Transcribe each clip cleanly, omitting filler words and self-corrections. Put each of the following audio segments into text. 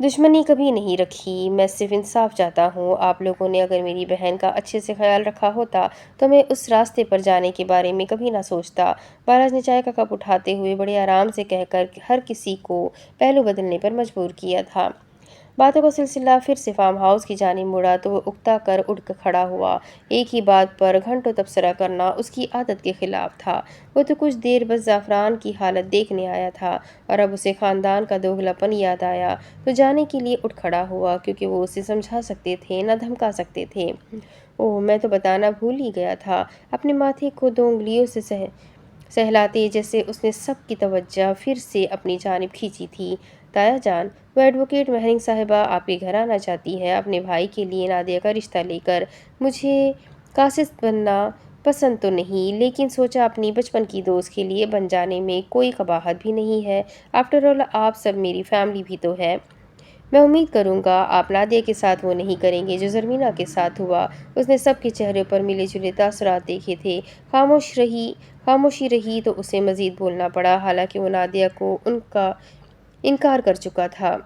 دشمنی کبھی نہیں رکھی، میں صرف انصاف چاہتا ہوں۔ آپ لوگوں نے اگر میری بہن کا اچھے سے خیال رکھا ہوتا تو میں اس راستے پر جانے کے بارے میں کبھی نہ سوچتا۔ بالاج نے چائے کا کپ اٹھاتے ہوئے بڑے آرام سے کہہ کر ہر کسی کو پہلو بدلنے پر مجبور کیا تھا۔ باتوں کا سلسلہ پھر سے فارم ہاؤس کی جانب مڑا تو وہ اکتا کر اٹھ کھڑا ہوا۔ ایک ہی بات پر گھنٹوں تبصرہ کرنا اس کی عادت کے خلاف تھا۔ وہ تو کچھ دیر بس زعفران کی حالت دیکھنے آیا تھا اور اب اسے خاندان کا دوگلا پن یاد آیا تو جانے کے لیے اٹھ کھڑا ہوا، کیونکہ وہ اسے سمجھا سکتے تھے نہ دھمکا سکتے تھے۔ اوہ، میں تو بتانا بھول ہی گیا تھا۔ اپنے ماتھے کو 2 انگلیوں سے سہلاتے جیسے اس نے سب کی توجہ پھر سے اپنی جانب کھینچی تھی۔ تایا جان، وہ ایڈوکیٹ مہرنگ صاحبہ آپ کے گھر آنا چاہتی ہے اپنے بھائی کے لیے نادیہ کا رشتہ لے کر۔ مجھے قاصد بننا پسند تو نہیں، لیکن سوچا اپنی بچپن کی دوست کے لیے بن جانے میں کوئی قباحت بھی نہیں ہے۔ آفٹر آل آپ سب میری فیملی بھی تو ہے۔ میں امید کروں گا آپ نادیہ کے ساتھ وہ نہیں کریں گے جو زرمینہ کے ساتھ ہوا۔ اس نے سب کے چہرے پر ملے جلے تاثرات دیکھے تھے۔ خاموشی رہی تو اسے مزید بولنا پڑا، حالانکہ وہ نادیہ کو ان کا انکار کر چکا تھا۔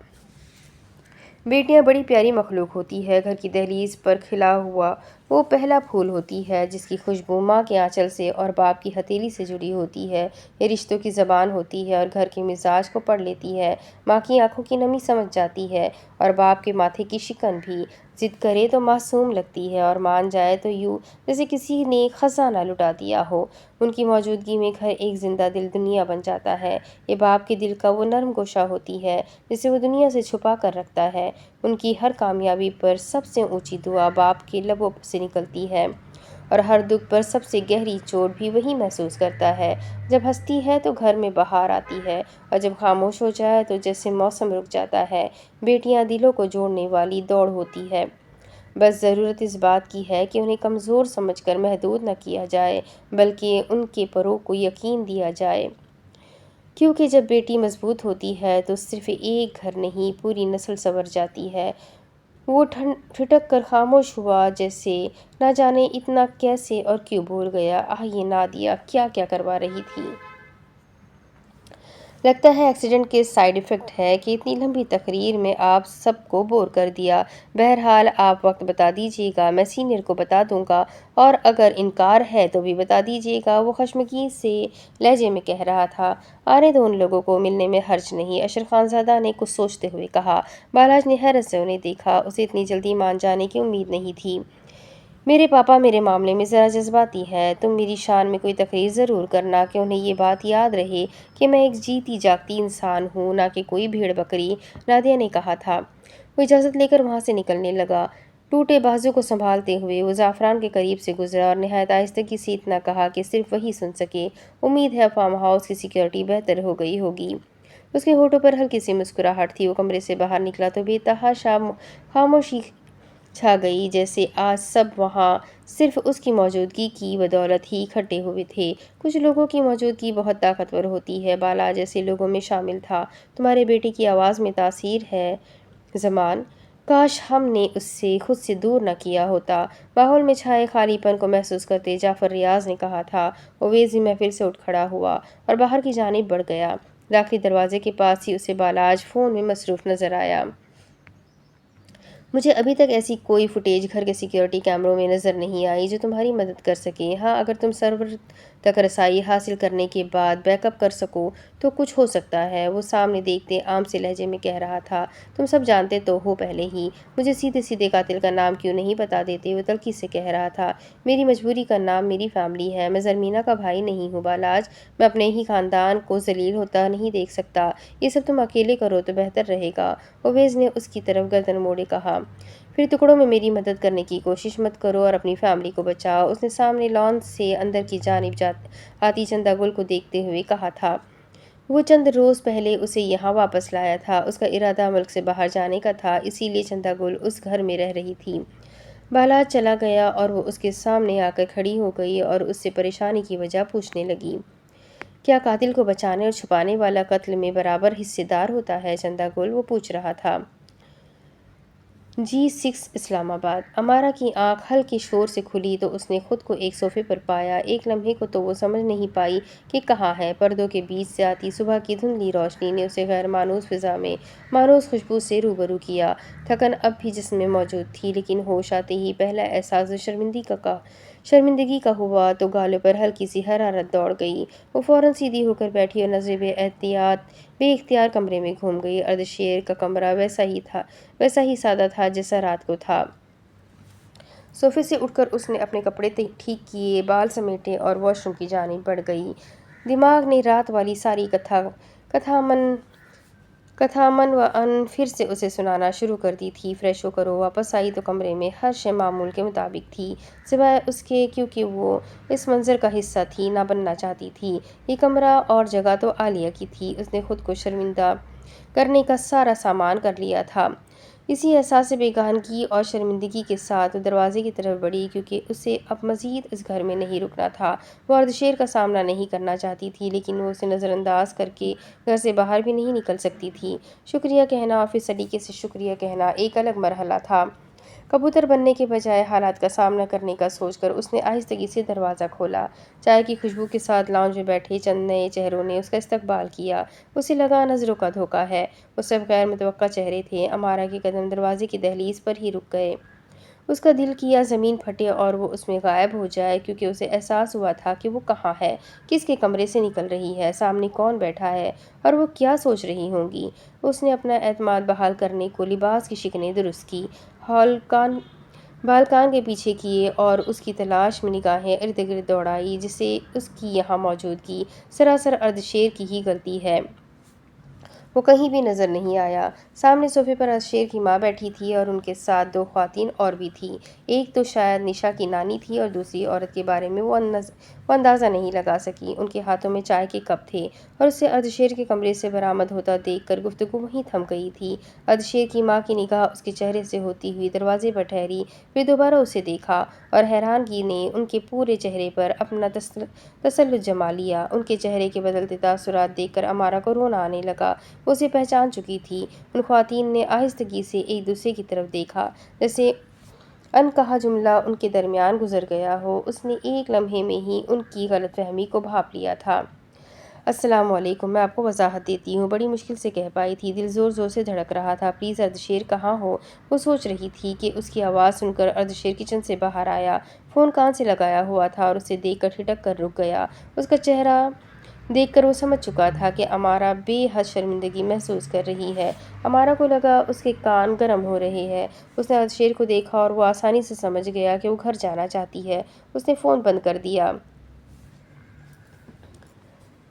بیٹیاں بڑی پیاری مخلوق ہوتی ہے۔ گھر کی دہلیز پر کھلا ہوا وہ پہلا پھول ہوتی ہے جس کی خوشبو ماں کے آنچل سے اور باپ کی ہتھیلی سے جڑی ہوتی ہے۔ یہ رشتوں کی زبان ہوتی ہے اور گھر کے مزاج کو پڑھ لیتی ہے۔ ماں کی آنکھوں کی نمی سمجھ جاتی ہے اور باپ کے ماتھے کی شکن بھی۔ ضد کرے تو معصوم لگتی ہے اور مان جائے تو یوں جیسے کسی نے خزانہ لٹا دیا ہو۔ ان کی موجودگی میں گھر ایک زندہ دل دنیا بن جاتا ہے۔ یہ باپ کے دل کا وہ نرم گوشہ ہوتی ہے جسے وہ دنیا سے چھپا کر رکھتا ہے۔ ان کی ہر کامیابی پر سب سے اونچی دعا باپ کے لبوں سے نکلتی ہے اور ہر دکھ پر سب سے گہری چوٹ بھی وہی محسوس کرتا ہے۔ جب ہنستی ہے تو گھر میں بہار آتی ہے اور جب خاموش ہو جائے تو جیسے موسم رک جاتا ہے۔ بیٹیاں دلوں کو جوڑنے والی دوڑ ہوتی ہے۔ بس ضرورت اس بات کی ہے کہ انہیں کمزور سمجھ کر محدود نہ کیا جائے، بلکہ ان کے پروں کو یقین دیا جائے۔ کیونکہ جب بیٹی مضبوط ہوتی ہے تو صرف ایک گھر نہیں، پوری نسل سنور جاتی ہے۔ وہ ٹھٹک کر خاموش ہوا، جیسے نہ جانے اتنا کیسے اور کیوں بھول گیا۔ یہ نادیہ کیا کیا کروا رہی تھی؟ لگتا ہے ایکسیڈنٹ کے سائیڈ ایفیکٹ ہے کہ اتنی لمبی تقریر میں آپ سب کو بور کر دیا۔ بہرحال آپ وقت بتا دیجیے گا، میں سینئر کو بتا دوں گا، اور اگر انکار ہے تو بھی بتا دیجیے گا۔ وہ خشمگین سے لہجے میں کہہ رہا تھا۔ آنے دو، ان لوگوں کو ملنے میں حرج نہیں، اشر خان زادہ نے کچھ سوچتے ہوئے کہا۔ بالاج نے حیرت سے انہیں دیکھا، اسے اتنی جلدی مان جانے کی امید نہیں تھی۔ میرے پاپا میرے معاملے میں ذرا جذباتی ہے۔ تم میری شان میں کوئی تقریر ضرور کرنا کہ انہیں یہ بات یاد رہے کہ میں ایک جیتی جاگتی انسان ہوں، نہ کہ کوئی بھیڑ بکری، نادیہ نے کہا تھا۔ وہ اجازت لے کر وہاں سے نکلنے لگا۔ ٹوٹے بازو کو سنبھالتے ہوئے وہ زعفران کے قریب سے گزرا اور نہایت آہستگی سے اتنا کہا کہ صرف وہی سن سکے۔ امید ہے فارم ہاؤس کی سیکیورٹی بہتر ہو گئی ہوگی۔ اس کے ہونٹوں پر ہلکی سی مسکراہٹ تھی۔ وہ کمرے سے باہر نکلا تو بے تحاشا خاموشی چھا گئی، جیسے آج سب وہاں صرف اس کی موجودگی کی بدولت ہی اکٹھے ہوئے تھے۔ کچھ لوگوں کی موجودگی بہت طاقتور ہوتی ہے، بالا جیسے لوگوں میں شامل تھا۔ تمہارے بیٹے کی آواز میں تاثیر ہے زمان، کاش ہم نے اسے خود سے دور نہ کیا ہوتا۔ ماحول میں چھائے خالی پن کو محسوس کرتے جعفر ریاض نے کہا تھا۔ اویس بھی محفل سے اٹھ کھڑا ہوا اور باہر کی جانب بڑھ گیا۔ داخلی دروازے کے پاس ہی اسے بالاج فون میں مصروف نظر آیا۔ مجھے ابھی تک ایسی کوئی فوٹیج گھر کے سیکیورٹی کیمروں میں نظر نہیں آئی جو تمہاری مدد کر سکے۔ ہاں، اگر تم سرور تک رسائی حاصل کرنے کے بعد بیک اپ کر سکو تو کچھ ہو سکتا ہے، وہ سامنے دیکھتے عام سے لہجے میں کہہ رہا تھا۔ تم سب جانتے تو ہو پہلے ہی، مجھے سیدھے سیدھے قاتل کا نام کیوں نہیں بتا دیتے؟ وہ تلخی سے کہہ رہا تھا۔ میری مجبوری کا نام میری فیملی ہے، میں زرمینہ کا بھائی نہیں ہوں بالاج، میں اپنے ہی خاندان کو ذلیل ہوتا نہیں دیکھ سکتا۔ یہ سب تم اکیلے کرو تو بہتر رہے گا، اویس نے اس کی طرف گردن موڑے کہا۔ پھر ٹکڑوں میں میری مدد کرنے کی کوشش مت کرو اور اپنی فیملی کو بچاؤ، اس نے سامنے لان سے اندر کی جانب آتی چندہ گل کو دیکھتے ہوئے کہا تھا۔ وہ چند روز پہلے اسے یہاں واپس لایا تھا، اس کا ارادہ ملک سے باہر جانے کا تھا، اسی لیے چندہ گل اس گھر میں رہ رہی تھی۔ بالاج چلا گیا اور وہ اس کے سامنے آ کر کھڑی ہو گئی اور اس سے پریشانی کی وجہ پوچھنے لگی۔ کیا قاتل کو بچانے اور چھپانے والا قتل میں برابر حصے دار ہوتا ہے چندہ گل؟ وہ پوچھ رہا تھا۔ G6 اسلام آباد۔ امارا کی آنکھ ہلکے شور سے کھلی تو اس نے خود کو ایک صوفے پر پایا۔ ایک لمحے کو تو وہ سمجھ نہیں پائی کہ کہاں ہے۔ پردوں کے بیچ سے آتی صبح کی دھندلی روشنی نے اسے غیر مانوس فضا میں مانوس خوشبو سے روبرو کیا۔ تھکن اب بھی جسم میں موجود تھی، لیکن ہوش آتے ہی پہلا احساس شرمندگی کا ہوا تو گالوں پر ہلکی سی حرارت دوڑ گئی۔ وہ فوراً سیدھی ہو کر بیٹھی اور نظریں بے اختیار کمرے میں گھوم گئی۔ اردشیر کا کمرہ ویسا ہی سادہ تھا جیسا رات کو تھا۔ صوفے سے اٹھ کر اس نے اپنے کپڑے ٹھیک کیے، بال سمیٹے اور واش روم کی جانب بڑھ گئی۔ دماغ نے رات والی ساری کتھا من و ان پھر سے اسے سنانا شروع کر دی تھی۔ فریش ہو کر وہ واپس آئی تو کمرے میں ہر شے معمول کے مطابق تھی، سوائے اس کے کیونکہ وہ اس منظر کا حصہ تھی، نہ بننا چاہتی تھی۔ یہ کمرہ اور جگہ تو عالیہ کی تھی۔ اس نے خود کو شرمندہ کرنے کا سارا سامان کر لیا تھا۔ اسی احساس بیگانگی اور شرمندگی کے ساتھ وہ دروازے کی طرف بڑھی، کیونکہ اسے اب مزید اس گھر میں نہیں رکنا تھا۔ وہ اردشیر کا سامنا نہیں کرنا چاہتی تھی، لیکن وہ اسے نظر انداز کر کے گھر سے باہر بھی نہیں نکل سکتی تھی۔ شکریہ کہنا اور پھر سلیقے سے شکریہ کہنا ایک الگ مرحلہ تھا۔ کبوتر بننے کے بجائے حالات کا سامنا کرنے کا سوچ کر اس نے آہستگی سے دروازہ کھولا۔ چائے کی خوشبو کے ساتھ لاؤنج میں بیٹھے چند نئے چہروں نے اس کا استقبال کیا۔ اسے لگا نظروں کا دھوکہ ہے۔ وہ سب غیر متوقع چہرے تھے۔ امارا کے قدم دروازے کی دہلیز پر ہی رک گئے۔ اس کا دل کیا زمین پھٹے اور وہ اس میں غائب ہو جائے، کیونکہ اسے احساس ہوا تھا کہ وہ کہاں ہے، کس کے کمرے سے نکل رہی ہے، سامنے کون بیٹھا ہے اور وہ کیا سوچ رہی ہوں گی۔ اس نے اپنا اعتماد بحال کرنے کو لباس کی شکنیں درست کی، بال کان کے پیچھے کیے اور اس کی تلاش میں نگاہیں ارد گرد دوڑائی، جسے اس کی یہاں موجودگی سراسر اردشیر کی ہی غلطی ہے۔ وہ کہیں بھی نظر نہیں آیا۔ سامنے صوفے پر اردشیر کی ماں بیٹھی تھی اور ان کے ساتھ دو خواتین اور بھی تھیں۔ ایک تو شاید نشا کی نانی تھی اور دوسری عورت کے بارے میں وہ اندازہ نہیں لگا سکی۔ ان کے ہاتھوں میں چائے کے کپ تھے اور اسے اردشیر کے کمرے سے برآمد ہوتا دیکھ کر گفتگو وہیں تھم گئی تھی۔ اردشیر کی ماں کی نگاہ اس کے چہرے سے ہوتی ہوئی دروازے پر ٹھہری، پھر دوبارہ اسے دیکھا اور حیرانگی نے ان کے پورے چہرے پر اپنا تسلط جما لیا۔ ان کے چہرے کے بدلتے تاثرات دیکھ کر امارا کو رونا آنے لگا۔ وہ اسے پہچان چکی تھی۔ ان خواتین نے آہستگی سے ایک دوسرے کی طرف دیکھا، جیسے ان کہا جملہ ان کے درمیان گزر گیا ہو۔ اس نے ایک لمحے میں ہی ان کی غلط فہمی کو بھانپ لیا تھا۔ السلام علیکم، میں آپ کو وضاحت دیتی ہوں، بڑی مشکل سے کہہ پائی تھی۔ دل زور زور سے دھڑک رہا تھا۔ پلیز اردشیر کہاں ہو؟ وہ سوچ رہی تھی کہ اس کی آواز سن کر اردشیر کچن سے باہر آیا۔ فون کان سے لگایا ہوا تھا اور اسے دیکھ کر ٹھٹک کر رک گیا۔ اس کا چہرہ دیکھ کر وہ سمجھ چکا تھا کہ امارا بے حد شرمندگی محسوس کر رہی ہے۔ امارا کو لگا اس کے کان گرم ہو رہے ہیں۔ اس نے اردشیر کو دیکھا اور وہ آسانی سے سمجھ گیا کہ وہ گھر جانا چاہتی ہے۔ اس نے فون بند کر دیا۔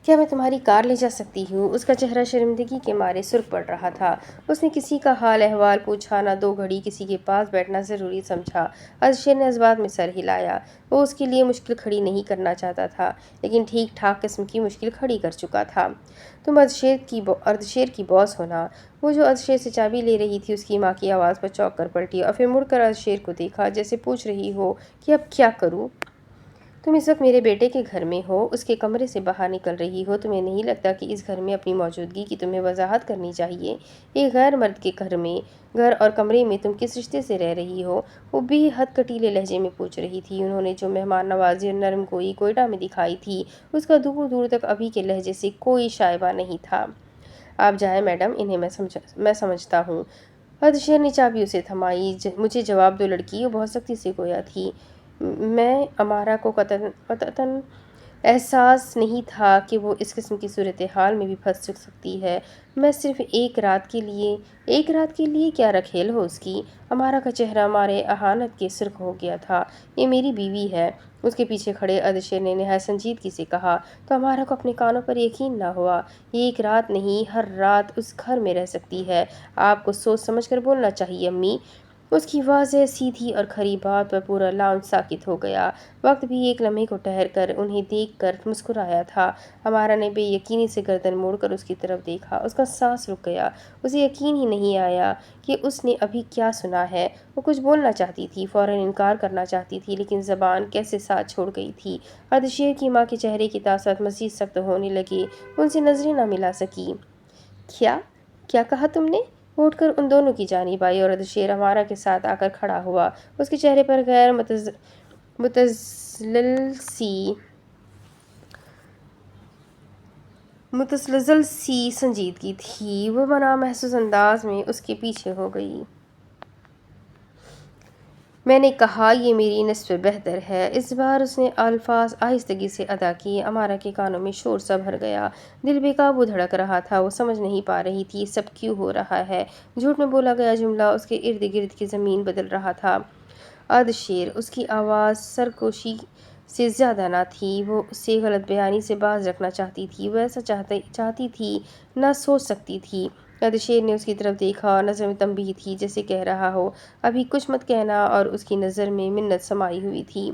کیا میں تمہاری کار لے جا سکتی ہوں؟ اس کا چہرہ شرمندگی کے مارے سرخ پڑ رہا تھا۔ اس نے کسی کا حال احوال پوچھا نہ دو گھڑی کسی کے پاس بیٹھنا ضروری سمجھا۔ اردشیر نے اس بات میں سر ہلایا۔ وہ اس کے لیے مشکل کھڑی نہیں کرنا چاہتا تھا، لیکن ٹھیک ٹھاک قسم کی مشکل کھڑی کر چکا تھا۔ تم اردشیر کی باس ہو نا؟ وہ جو اردشیر سے چابی لے رہی تھی اس کی ماں کی آواز پر چونک کر پلٹی اور پھر مڑ کر اردشیر کو دیکھا، جیسے پوچھ رہی ہو کہ اب کیا کروں؟ تم اس وقت میرے بیٹے کے گھر میں ہو، اس کے کمرے سے باہر نکل رہی ہو۔ تمہیں نہیں لگتا کہ اس گھر میں اپنی موجودگی کی تمہیں وضاحت کرنی چاہیے؟ ایک غیر مرد کے گھر اور کمرے میں تم کس رشتے سے رہ رہی ہو؟ وہ بے حد کٹیلے لہجے میں پوچھ رہی تھی۔ انہوں نے جو مہمان نوازی اور نرم گوئی کوئٹہ میں دکھائی تھی، اس کا دور دور تک ابھی کے لہجے سے کوئی شائبہ نہیں تھا۔ آپ جائیں میڈم، انہیں میں سمجھتا ہوں۔ اردشیر نے چابی اسے تھمائی۔ مجھے جواب دو لڑکی، وہ بہت سختی سے گویا تھی۔ میں امارا کو قطعاً احساس نہیں تھا کہ وہ اس قسم کی صورتحال میں بھی پھنس سکتی ہے۔ میں صرف ایک رات کے لیے کیا رکھیل ہو اس کی؟ امارا کا چہرہ مارے اہانت کے سرخ ہو گیا تھا۔ یہ میری بیوی ہے، اس کے پیچھے کھڑے اردشیر نے نہایت سنجیدگی سے کہا۔ تو امارا کو اپنے کانوں پر یقین نہ ہوا۔ یہ ایک رات نہیں، ہر رات اس گھر میں رہ سکتی ہے۔ آپ کو سوچ سمجھ کر بولنا چاہیے امی۔ اس کی واضح سیدھی اور کھری بات پر پورا لاؤنج ساکت ہو گیا۔ وقت بھی ایک لمحے کو ٹھہر کر انہیں دیکھ کر مسکرایا تھا۔ امارا نے بے یقینی سے گردن موڑ کر اس کی طرف دیکھا۔ اس کا سانس رک گیا۔ اسے یقین ہی نہیں آیا کہ اس نے ابھی کیا سنا ہے۔ وہ کچھ بولنا چاہتی تھی، فوراً انکار کرنا چاہتی تھی، لیکن زبان کیسے ساتھ چھوڑ گئی تھی۔ اردشیر کی ماں کے چہرے کے تاثرات مزید سخت ہونے لگے۔ ان سے نظریں نہ ملا سکی۔ کیا کہا تم نے؟ وہ اٹھ کر ان دونوں کی جانب آئی اور ارضشیر امارہ کے ساتھ آ کر کھڑا ہوا۔ اس کے چہرے پر غیر متزلزل سی سنجیدگی تھی۔ وہ بنا محسوس انداز میں اس کے پیچھے ہو گئی۔ میں نے کہا یہ میری نسبت بہتر ہے۔ اس بار اس نے الفاظ آہستگی سے ادا کیے۔ امارہ کے کانوں میں شور سا بھر گیا۔ دل بے قابو دھڑک رہا تھا۔ وہ سمجھ نہیں پا رہی تھی سب کیوں ہو رہا ہے۔ جھوٹ میں بولا گیا جملہ اس کے ارد گرد کی زمین بدل رہا تھا۔ ارضشیر، اس کی آواز سرگوشی سے زیادہ نہ تھی۔ وہ اسے غلط بیانی سے باز رکھنا چاہتی تھی۔ وہ ایسا چاہتی تھی نہ سوچ سکتی تھی۔ ارضشیر نے اس کی طرف دیکھا اور نظر میں تنبیہ تھی، جیسے کہہ رہا ہو ابھی کچھ مت کہنا، اور اس کی نظر میں منت سمائی ہوئی تھی۔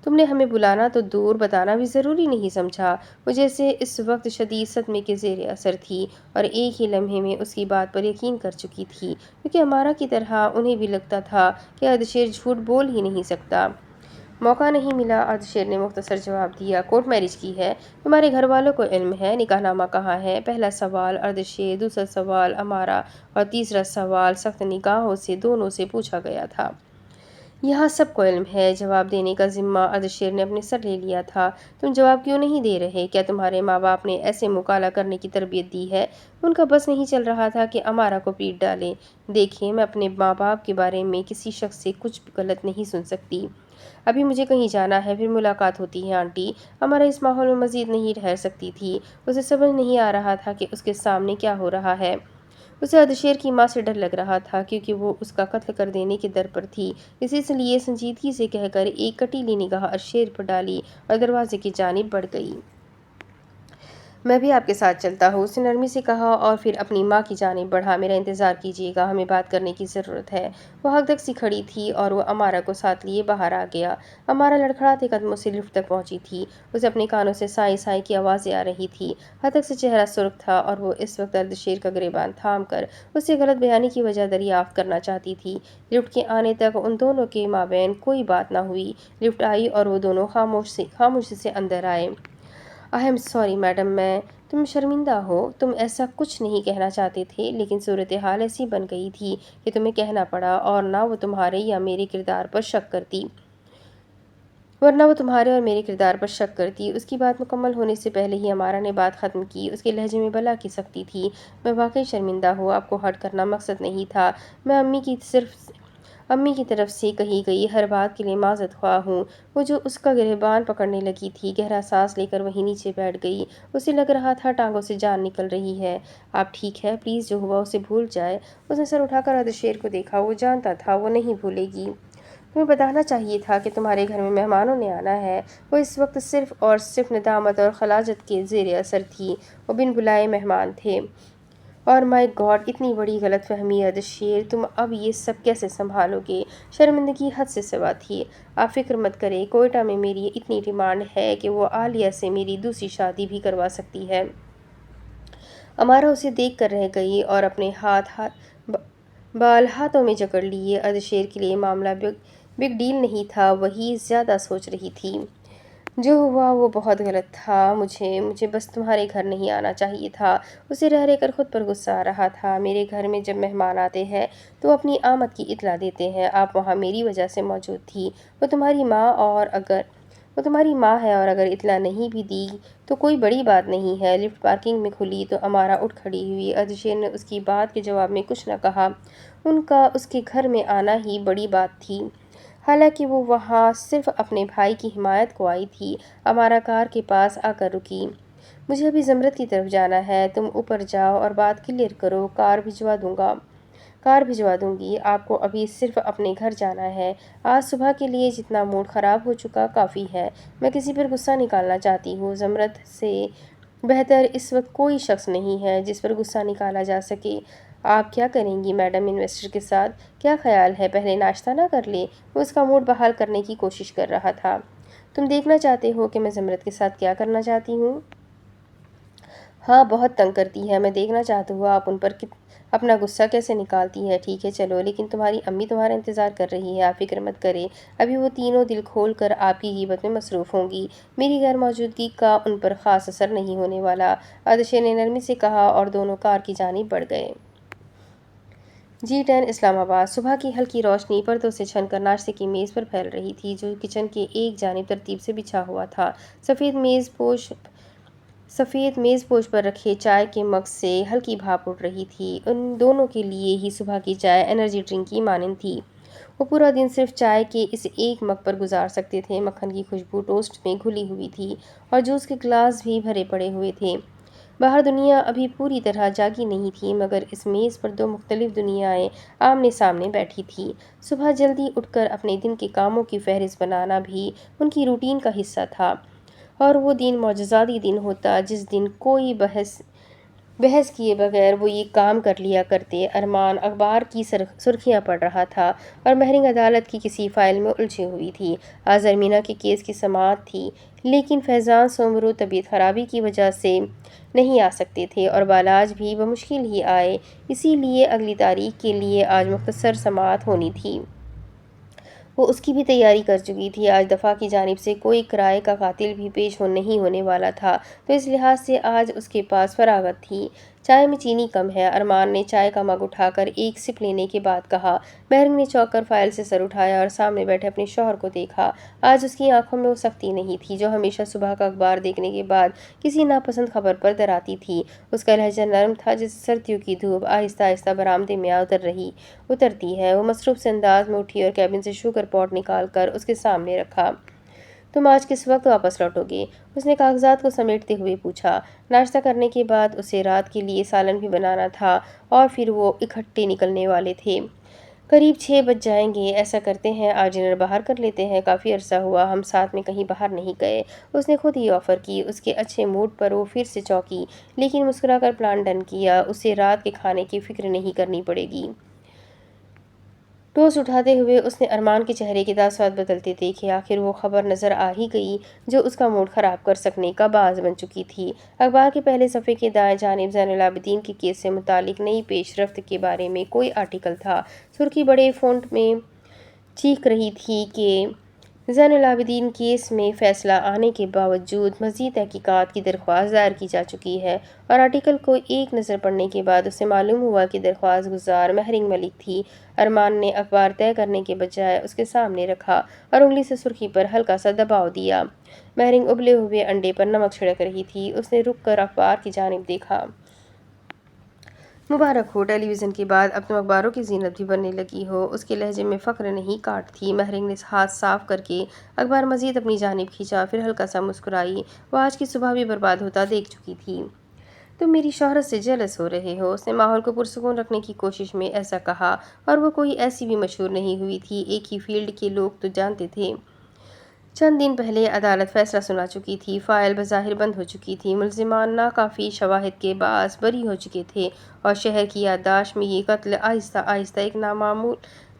تم نے ہمیں بلانا تو دور بتانا بھی ضروری نہیں سمجھا۔ وہ جیسے اس وقت شدید صدمے کے زیر اثر تھی اور ایک ہی لمحے میں اس کی بات پر یقین کر چکی تھی، کیونکہ امارہ کی طرح انہیں بھی لگتا تھا کہ ارضشیر جھوٹ بول ہی نہیں سکتا۔ موقع نہیں ملا، ارضشیر نے مختصر جواب دیا۔ کورٹ میرج کی ہے؟ تمہارے گھر والوں کو علم ہے؟ نکاح نامہ کہاں ہے؟ پہلا سوال ارضشیر، دوسرا سوال امارہ اور تیسرا سوال سخت نگاہوں سے دونوں سے پوچھا گیا تھا۔ یہاں سب کو علم ہے۔ جواب دینے کا ذمہ ارضشیر نے اپنے سر لے لیا تھا۔ تم جواب کیوں نہیں دے رہے؟ کیا تمہارے ماں باپ نے ایسے مکالمہ کرنے کی تربیت دی ہے؟ ان کا بس نہیں چل رہا تھا کہ امارہ کو پیٹ ڈالیں۔ دیکھیں، میں اپنے ماں باپ کے بارے میں کسی شخص سے کچھ بھی غلط نہیں سن سکتی۔ ابھی مجھے کہیں جانا ہے، پھر ملاقات ہوتی ہے آنٹی۔ امارہ اس ماحول میں مزید نہیں ٹھہر سکتی تھی۔ اسے سمجھ نہیں آ رہا تھا کہ اس کے سامنے کیا ہو رہا ہے۔ اسے ارضشیر کی ماں سے ڈر لگ رہا تھا، کیونکہ وہ اس کا قتل کر دینے کے در پر تھی۔ اس لیے سنجیدگی سے کہہ کر ایک کٹیلی نگاہ ارضشیر پر ڈالی اور دروازے کی جانب بڑھ گئی۔ میں بھی آپ کے ساتھ چلتا ہوں، اس نے نرمی سے کہا اور پھر اپنی ماں کی جانب بڑھا۔ میرا انتظار کیجیے گا، ہمیں بات کرنے کی ضرورت ہے۔ وہ ہک سی کھڑی تھی اور وہ امارہ کو ساتھ لیے باہر آ گیا۔ امارہ لڑکھڑاتے قدموں سے لفٹ تک پہنچی تھی۔ اسے اپنے کانوں سے سائیں سائیں کی آوازیں آ رہی تھیں۔ ہتک سے چہرہ سرخ تھا اور وہ اس وقت ارضشیر کا گریبان تھام کر اس سے غلط بیانی کی وجہ دریافت کرنا چاہتی تھی۔ لفٹ کے آنے تک ان دونوں کے مابین کوئی بات نہ ہوئی۔ لفٹ آئی اور وہ دونوں خاموشی سے اندر آئے۔ آئی ایم سوری میڈم، تم شرمندہ ہو، تم ایسا کچھ نہیں کہنا چاہتے تھے، لیکن صورتحال ایسی بن گئی تھی کہ تمہیں کہنا پڑا، اور نہ وہ تمہارے یا میرے کردار پر شک کرتی۔ اس کی بات مکمل ہونے سے پہلے ہی امارہ نے بات ختم کی۔ اس کے لہجے میں بلا کی سختی تھی۔ میں واقعی شرمندہ ہوں، آپ کو ہرٹ کرنا مقصد نہیں تھا۔ میں امی کی طرف سے کہی گئی ہر بات کے لیے معذرت خواہ ہوں۔ وہ جو اس کا گریبان پکڑنے لگی تھی، گہرا سانس لے کر وہیں نیچے بیٹھ گئی۔ اسے لگ رہا تھا ٹانگوں سے جان نکل رہی ہے۔ آپ ٹھیک ہے؟ پلیز جو ہوا اسے بھول جائے۔ اس نے سر اٹھا کر ارضشیر کو دیکھا۔ وہ جانتا تھا وہ نہیں بھولے گی۔ تمہیں بتانا چاہیے تھا کہ تمہارے گھر میں مہمانوں نے آنا ہے۔ وہ اس وقت صرف اور صرف ندامت اور خلاجت کے زیر اثر تھی۔ وہ بن بلائے مہمان تھے۔ اور مائی گاڈ، اتنی بڑی غلط فہمی ارضشیر، تم اب یہ سب کیسے سنبھالو گے؟ شرمندگی حد سے سوا تھی۔ آپ فکر مت کریں، کوئٹہ میں میری اتنی ڈیمانڈ ہے کہ وہ عالیہ سے میری دوسری شادی بھی کروا سکتی ہے۔ امارہ اسے دیکھ کر رہ گئی اور اپنے بال ہاتھوں میں جکڑ لیے۔ ارضشیر کے لیے معاملہ بگ ڈیل نہیں تھا، وہی زیادہ سوچ رہی تھی۔ جو ہوا وہ بہت غلط تھا۔ مجھے بس تمہارے گھر نہیں آنا چاہیے تھا۔ اسے رہ رہ کر خود پر غصہ آ رہا تھا۔ میرے گھر میں جب مہمان آتے ہیں تو اپنی آمد کی اطلاع دیتے ہیں۔ آپ وہاں میری وجہ سے موجود تھی۔ وہ تمہاری ماں ہے، اور اگر اطلاع نہیں بھی دی تو کوئی بڑی بات نہیں ہے۔ لفٹ پارکنگ میں کھلی تو امارہ اٹھ کھڑی ہوئی۔ ارضشیر نے اس کی بات کے جواب میں کچھ نہ کہا۔ ان کا اس کے گھر میں آنا ہی بڑی بات تھی، حالانکہ وہ وہاں صرف اپنے بھائی کی حمایت کو آئی تھی۔ امارہ کار کے پاس آ کر رکی۔ مجھے ابھی زمرد کی طرف جانا ہے، تم اوپر جاؤ اور بات کلیئر کرو۔ کار بھجوا دوں گی۔ آپ کو ابھی صرف اپنے گھر جانا ہے۔ آج صبح کے لیے جتنا موڈ خراب ہو چکا کافی ہے۔ میں کسی پر غصہ نکالنا چاہتی ہوں۔ زمرد سے بہتر اس وقت کوئی شخص نہیں ہے جس پر غصہ نکالا جا سکے۔ آپ کیا کریں گی میڈم انویسٹر کے ساتھ؟ کیا خیال ہے پہلے ناشتہ نہ کر لیں؟ وہ اس کا موڈ بحال کرنے کی کوشش کر رہا تھا۔ تم دیکھنا چاہتے ہو کہ میں زمرد کے ساتھ کیا کرنا چاہتی ہوں؟ ہاں، بہت تنگ کرتی ہے۔ میں دیکھنا چاہتا ہوں آپ ان پر اپنا غصہ کیسے نکالتی ہے۔ ٹھیک ہے چلو، لیکن تمہاری امی تمہارا انتظار کر رہی ہے۔ آپ فکر مت کریں، ابھی وہ تینوں دل کھول کر آپ کی غیبت میں مصروف ہوں گی۔ میری غیر موجودگی کا ان پر خاص اثر نہیں ہونے والا، ارضشیر نے نرمی سے کہا، اور دونوں کار کی جانب بڑھ گئے۔ G10 اسلام آباد۔ صبح کی ہلکی روشنی پردوں سے چھن کر ناشتے کی میز پر پھیل رہی تھی جو کچن کے ایک جانب ترتیب سے بچھا ہوا تھا۔ سفید میز پوش پر رکھے چائے کے مگ سے ہلکی بھاپ اٹھ رہی تھی۔ ان دونوں کے لیے ہی صبح کی چائے انرجی ڈرنک کی مانند تھی۔ وہ پورا دن صرف چائے کے اس ایک مگ پر گزار سکتے تھے۔ مکھن کی خوشبو ٹوسٹ میں گھلی ہوئی تھی اور جوس کے گلاس بھی بھرے پڑے ہوئے تھے۔ باہر دنیا ابھی پوری طرح جاگی نہیں تھی مگر اس میز پر دو مختلف دنیائیں آمنے سامنے بیٹھی تھیں۔ صبح جلدی اٹھ کر اپنے دن کے کاموں کی فہرست بنانا بھی ان کی روٹین کا حصہ تھا، اور وہ دن معجزاتی دن ہوتا جس دن کوئی بحث کیے بغیر وہ یہ کام کر لیا کرتے۔ ارمان اخبار کی سرخیاں پڑھ رہا تھا اور مہرنگ عدالت کی کسی فائل میں الجھی ہوئی تھی۔ آج زرمینہ کے کیس کی سماعت تھی لیکن فیضان سومرو طبیعت خرابی کی وجہ سے نہیں آ سکتے تھے اور بالاج بھی بمشکل ہی آئے، اسی لیے اگلی تاریخ کے لیے آج مختصر سماعت ہونی تھی۔ وہ اس کی بھی تیاری کر چکی تھی۔ آج دفاع کی جانب سے کوئی کرائے کا قاتل بھی پیش نہیں ہونے والا تھا تو اس لحاظ سے آج اس کے پاس فراغت تھی۔ چائے میں چینی کم ہے، ارمان نے چائے کا مگ اٹھا کر ایک سپ لینے کے بعد کہا۔ مہرنگ نے چونک کر فائل سے سر اٹھایا اور سامنے بیٹھے اپنے شوہر کو دیکھا۔ آج اس کی آنکھوں میں وہ سختی نہیں تھی جو ہمیشہ صبح کا اخبار دیکھنے کے بعد کسی ناپسند خبر پر ڈراتی تھی۔ اس کا لہجہ نرم تھا جیسے سردیوں کی دھوپ آہستہ آہستہ برآمدے میں اترتی ہے۔ وہ مصروف سے انداز میں اٹھی اور کیبن سے شوگر پاٹ نکال کر اس کے سامنے رکھا۔ تم آج کس وقت واپس لوٹو گے؟ اس نے کاغذات کو سمیٹتے ہوئے پوچھا۔ ناشتہ کرنے کے بعد اسے رات کے لیے سالن بھی بنانا تھا اور پھر وہ اکٹھے نکلنے والے تھے۔ قریب 6 بج جائیں گے۔ ایسا کرتے ہیں آج ڈنر باہر کر لیتے ہیں، کافی عرصہ ہوا ہم ساتھ میں کہیں باہر نہیں گئے۔ اس نے خود ہی آفر کی۔ اس کے اچھے موڈ پر وہ پھر سے چونکی لیکن مسکرا کر پلان ڈن کیا۔ اسے رات کے کھانے کی فکر نہیں کرنی پڑے گی۔ ٹوسٹ اٹھاتے ہوئے اس نے ارمان کے چہرے کے تاثرات بدلتے دیکھے۔ آخر وہ خبر نظر آ ہی گئی جو اس کا موڈ خراب کر سکنے کا باعث بن چکی تھی۔ اخبار کے پہلے صفحے کے دائیں جانب زین العابدین کے کیس سے متعلق نئی پیش رفت کے بارے میں کوئی آرٹیکل تھا۔ سرخی بڑے فونٹ میں چیخ رہی تھی کہ زین العابدین کیس میں فیصلہ آنے کے باوجود مزید تحقیقات کی درخواست دائر کی جا چکی ہے، اور آرٹیکل کو ایک نظر پڑنے کے بعد اسے معلوم ہوا کہ درخواست گزار مہرنگ ملک تھی۔ ارمان نے اخبار طے کرنے کے بجائے اس کے سامنے رکھا اور انگلی سے سرخی پر ہلکا سا دباؤ دیا۔ مہرنگ ابلے ہوئے انڈے پر نمک چھڑک رہی تھی۔ اس نے رک کر اخبار کی جانب دیکھا۔ مبارک ہو، ٹیلی ویژن کے بعد اب تم اخباروں کی زینت بھی بننے لگی ہو۔ اس کے لہجے میں فخر نہیں کاٹ تھی۔ مہرنگ نے ہاتھ صاف کر کے اخبار مزید اپنی جانب کھینچا، پھر ہلکا سا مسکرائی۔ وہ آج کی صبح بھی برباد ہوتا دیکھ چکی تھی۔ تم میری شہرت سے جیلس ہو رہے ہو، اس نے ماحول کو پرسکون رکھنے کی کوشش میں ایسا کہا، اور وہ کوئی ایسی بھی مشہور نہیں ہوئی تھی، ایک ہی فیلڈ کے لوگ تو جانتے تھے۔ چند دن پہلے عدالت فیصلہ سنا چکی تھی، فائل بظاہر بند ہو چکی تھی، ملزمان ناکافی شواہد کے باعث بری ہو چکے تھے اور شہر کی یادداشت میں یہ قتل آہستہ آہستہ ایک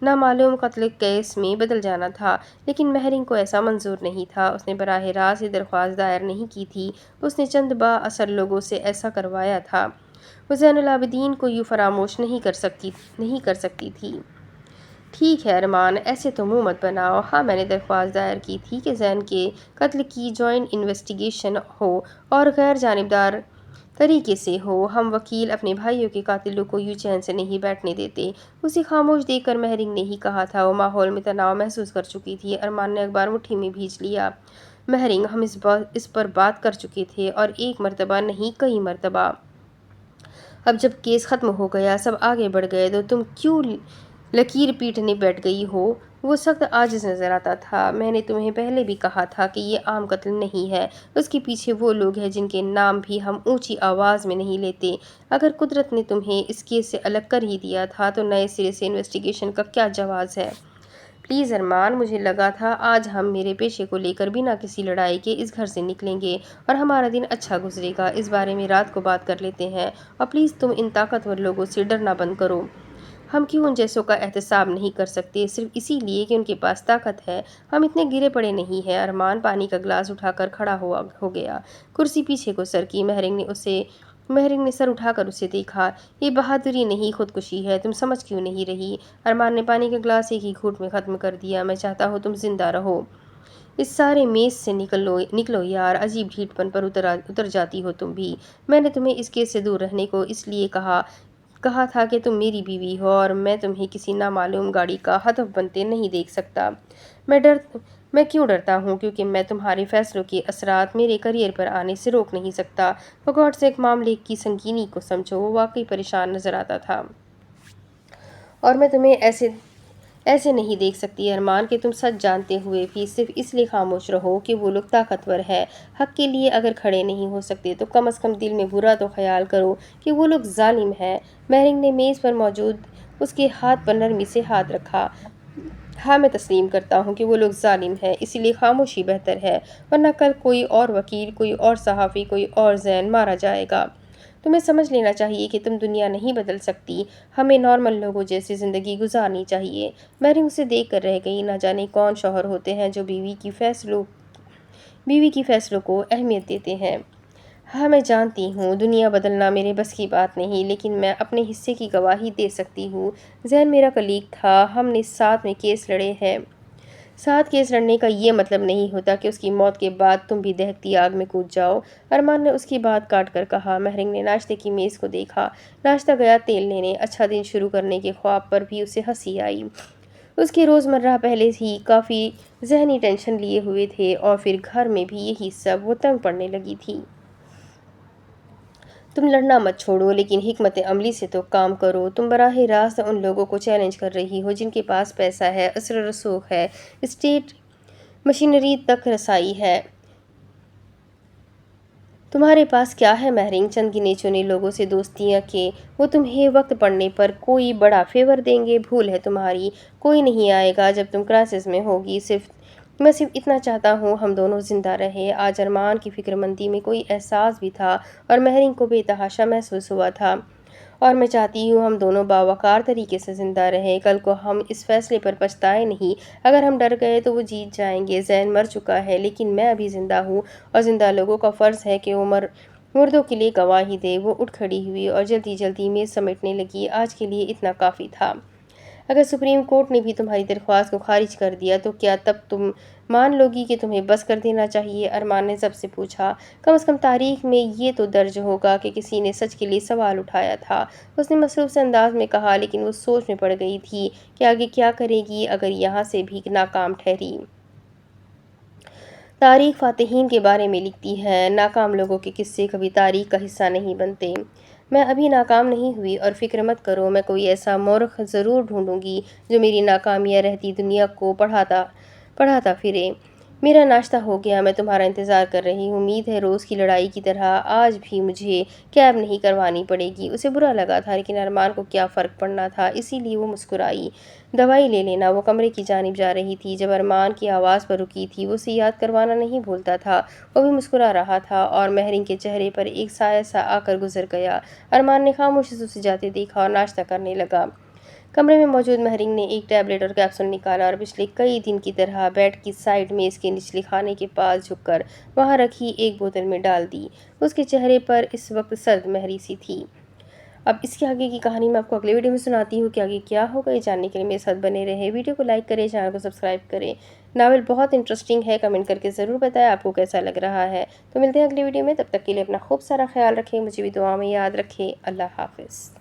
نامعلوم قتل کیس میں بدل جانا تھا۔ لیکن مہرنگ کو ایسا منظور نہیں تھا۔ اس نے براہ راست یہ درخواست دائر نہیں کی تھی، اس نے چند با اثر لوگوں سے ایسا کروایا تھا۔ وہ زین العابدین کو یوں فراموش نہیں کر سکتی تھی۔ ٹھیک ہے ارمان، ایسے تو منہ مت بناؤ۔ ہاں، میں نے درخواست دائر کی تھی کہ زین کے قتل کی جوائنٹ انویسٹیگیشن ہو اور غیر جانبدار طریقے سے ہو۔ ہم وکیل اپنے بھائیوں کے قاتلوں کو یوں چین سے نہیں بیٹھنے دیتے۔ اسے خاموش دیکھ کر مہرنگ نے ہی کہا تھا۔ وہ ماحول میں تناؤ محسوس کر چکی تھی۔ ارمان نے اخبار مٹھی میں بھیج لیا۔ مہرنگ، ہم اس پر بات کر چکے تھے، اور ایک مرتبہ نہیں کئی مرتبہ۔ اب جب کیس ختم ہو گیا، سب آگے بڑھ گئے، تو تم کیوں لکیر پیٹنے بیٹھ گئی ہو؟ وہ سخت عاجز نظر آتا تھا۔ میں نے تمہیں پہلے بھی کہا تھا کہ یہ عام قتل نہیں ہے، اس کے پیچھے وہ لوگ ہیں جن کے نام بھی ہم اونچی آواز میں نہیں لیتے۔ اگر قدرت نے تمہیں اس کیس سے الگ کر ہی دیا تھا تو نئے سرے سے انویسٹیگیشن کا کیا جواز ہے؟ پلیز ارمان، مجھے لگا تھا آج ہم میرے پیشے کو لے کر بنا کسی لڑائی کے اس گھر سے نکلیں گے اور ہمارا دن اچھا گزرے گا۔ اس بارے میں رات کو بات کر لیتے ہیں، اور پلیز تم ان طاقتور لوگوں سے ڈرنا بند کرو۔ ہم کیوں ان جیسوں کا احتساب نہیں کر سکتے صرف اسی لیے کہ ان کے پاس طاقت ہے؟ ہم اتنے گرے پڑے نہیں ہیں۔ ارمان پانی کا گلاس اٹھا کر کھڑا ہو گیا۔ کرسی پیچھے کو سر کی۔ مہرنگ نے سر اٹھا کر اسے دیکھا۔ یہ بہادری نہیں، خودکشی ہے۔ تم سمجھ کیوں نہیں رہی؟ ارمان نے پانی کا گلاس ایک ہی گھونٹ میں ختم کر دیا۔ میں چاہتا ہوں تم زندہ رہو۔ اس سارے میز سے نکلو یار، عجیب ڈھیٹ پن پر اتر جاتی ہو تم بھی۔ میں نے تمہیں اس کیس سے دور رہنے کو اس لیے کہا کہا تھا کہ تم میری بیوی ہو اور میں تمہیں کسی نامعلوم گاڑی کا ہدف بنتے نہیں دیکھ سکتا۔ میں کیوں ڈرتا ہوں؟ کیونکہ میں تمہارے فیصلوں کے اثرات میرے کیریئر پر آنے سے روک نہیں سکتا۔ فگوٹ سے ایک معاملے کی سنگینی کو سمجھو۔ وہ واقعی پریشان نظر آتا تھا اور میں تمہیں ایسے نہیں دیکھ سکتی ارمان کہ تم سچ جانتے ہوئے بھی صرف اس لیے خاموش رہو کہ وہ لوگ طاقتور ہے۔ حق کے لیے اگر کھڑے نہیں ہو سکتے تو کم از کم دل میں برا تو خیال کرو کہ وہ لوگ ظالم ہیں۔ مہرنگ نے میز پر موجود اس کے ہاتھ پر نرمی سے ہاتھ رکھا۔ ہاں، میں تسلیم کرتا ہوں کہ وہ لوگ ظالم ہیں، اسی لیے خاموشی بہتر ہے، ورنہ کل کوئی اور وکیل، کوئی اور صحافی، کوئی اور ذہن مارا جائے گا۔ تمہیں سمجھ لینا چاہیے کہ تم دنیا نہیں بدل سکتی۔ ہمیں نارمل لوگوں جیسی زندگی گزارنی چاہیے۔ مہرنگ اسے دیکھ کر رہ گئی۔ نہ جانے کون شوہر ہوتے ہیں جو بیوی کی فیصلوں کو اہمیت دیتے ہیں۔ ہاں، میں جانتی ہوں دنیا بدلنا میرے بس کی بات نہیں، لیکن میں اپنے حصے کی گواہی دے سکتی ہوں۔ ذہن میرا کلیگ تھا، ہم نے ساتھ میں کیس لڑے ہیں۔ ساتھ کیس لڑنے کا یہ مطلب نہیں ہوتا کہ اس کی موت کے بعد تم بھی دہتی آگ میں کود جاؤ۔ ارمان نے اس کی بات کاٹ کر کہا۔ مہرنگ نے ناشتے کی میز کو دیکھا۔ ناشتہ گیا تیل لینے۔ اچھا دن شروع کرنے کے خواب پر بھی اسے ہنسی آئی۔ اس کے روزمرہ پہلے ہی کافی ذہنی ٹینشن لیے ہوئے تھے اور پھر گھر میں بھی یہی سب، وہ تنگ پڑنے لگی تھی۔ تم لڑنا مت چھوڑو، لیکن حکمت عملی سے تو کام کرو۔ تم براہ راست ان لوگوں کو چیلنج کر رہی ہو جن کے پاس پیسہ ہے، اثر و رسوخ ہے، اسٹیٹ مشینری تک رسائی ہے۔ تمہارے پاس کیا ہے مہرنگ؟ چند گنے چنے لوگوں سے دوستیاں کہ وہ تمہیں وقت پڑنے پر کوئی بڑا فیور دیں گے؟ بھول ہے تمہاری، کوئی نہیں آئے گا جب تم کرائسس میں ہوگی۔ میں صرف اتنا چاہتا ہوں ہم دونوں زندہ رہیں۔ آج ارمان کی فکر مندی میں کوئی احساس بھی تھا اور مہرنگ کو بے تحاشا محسوس ہوا تھا۔ اور میں چاہتی ہوں ہم دونوں باوقار طریقے سے زندہ رہیں، کل کو ہم اس فیصلے پر پچھتائیں نہیں۔ اگر ہم ڈر گئے تو وہ جیت جائیں گے۔ زین مر چکا ہے لیکن میں ابھی زندہ ہوں اور زندہ لوگوں کا فرض ہے کہ وہ مردوں کے لیے گواہی دے۔ وہ اٹھ کھڑی ہوئی اور جلدی جلدی میز سمیٹنے لگی۔ آج کے لیے اتنا کافی تھا۔ اگر سپریم کورٹ نے بھی تمہاری درخواست کو خارج کر دیا تو کیا تب تم مان لوگی کہ تمہیں بس کر دینا چاہیے؟ ارمان نے ضبط سے پوچھا۔ کم از کم تاریخ میں یہ تو درج ہوگا کہ کسی نے سچ کے لیے سوال اٹھایا تھا، اس نے مصروف سے انداز میں کہا، لیکن وہ سوچ میں پڑ گئی تھی کہ آگے کیا کرے گی اگر یہاں سے بھی ناکام ٹھہری۔ تاریخ فاتحین کے بارے میں لکھتی ہے، ناکام لوگوں کے قصے کبھی تاریخ کا حصہ نہیں بنتے۔ میں ابھی ناکام نہیں ہوئی اور فکر مت کرو، میں کوئی ایسا مورخ ضرور ڈھونڈوں گی جو میری ناکامیاں رہتی دنیا کو پڑھاتا پھرے۔ میرا ناشتہ ہو گیا، میں تمہارا انتظار کر رہی ہوں۔ امید ہے روز کی لڑائی کی طرح آج بھی مجھے کیب نہیں کروانی پڑے گی۔ اسے برا لگا تھا لیکن ارمان کو کیا فرق پڑنا تھا، اسی لیے وہ مسکرائی۔ دوائی لے لینا۔ وہ کمرے کی جانب جا رہی تھی جب ارمان کی آواز پر رکی تھی۔ وہ اسے یاد کروانا نہیں بھولتا تھا۔ وہ بھی مسکرا رہا تھا اور مہرنگ کے چہرے پر ایک سایہ سا آ کر گزر گیا۔ ارمان نے خاموشی سے اسے جاتے دیکھا اور ناشتہ کرنے لگا۔ کمرے میں موجود مہرنگ نے ایک ٹیبلٹ اور کیپسول نکالا اور پچھلے کئی دن کی طرح بیڈ کی سائڈ میز کے نچلے خانے کے پاس جھک کر وہاں رکھی ایک بوتل میں ڈال دی۔ اس کے چہرے پر اس وقت سرد مہری سی تھی۔ اب اس کے آگے کی کہانی میں آپ کو اگلے ویڈیو میں سناتی ہوں کہ آگے کیا ہوگا۔ یہ جاننے کے لیے میرے ساتھ بنے رہے۔ ویڈیو کو لائک کریں، چینل کو سبسکرائب کریں۔ ناول بہت انٹرسٹنگ ہے، کمنٹ کر کے ضرور بتائیں آپ کو کیسا لگ رہا ہے۔ تو ملتے ہیں اگلے ویڈیو میں، تب تک کے لیے اپنا خوب سارا خیال رکھیں، مجھے بھی دعا میں یاد رکھیں۔ اللہ حافظ۔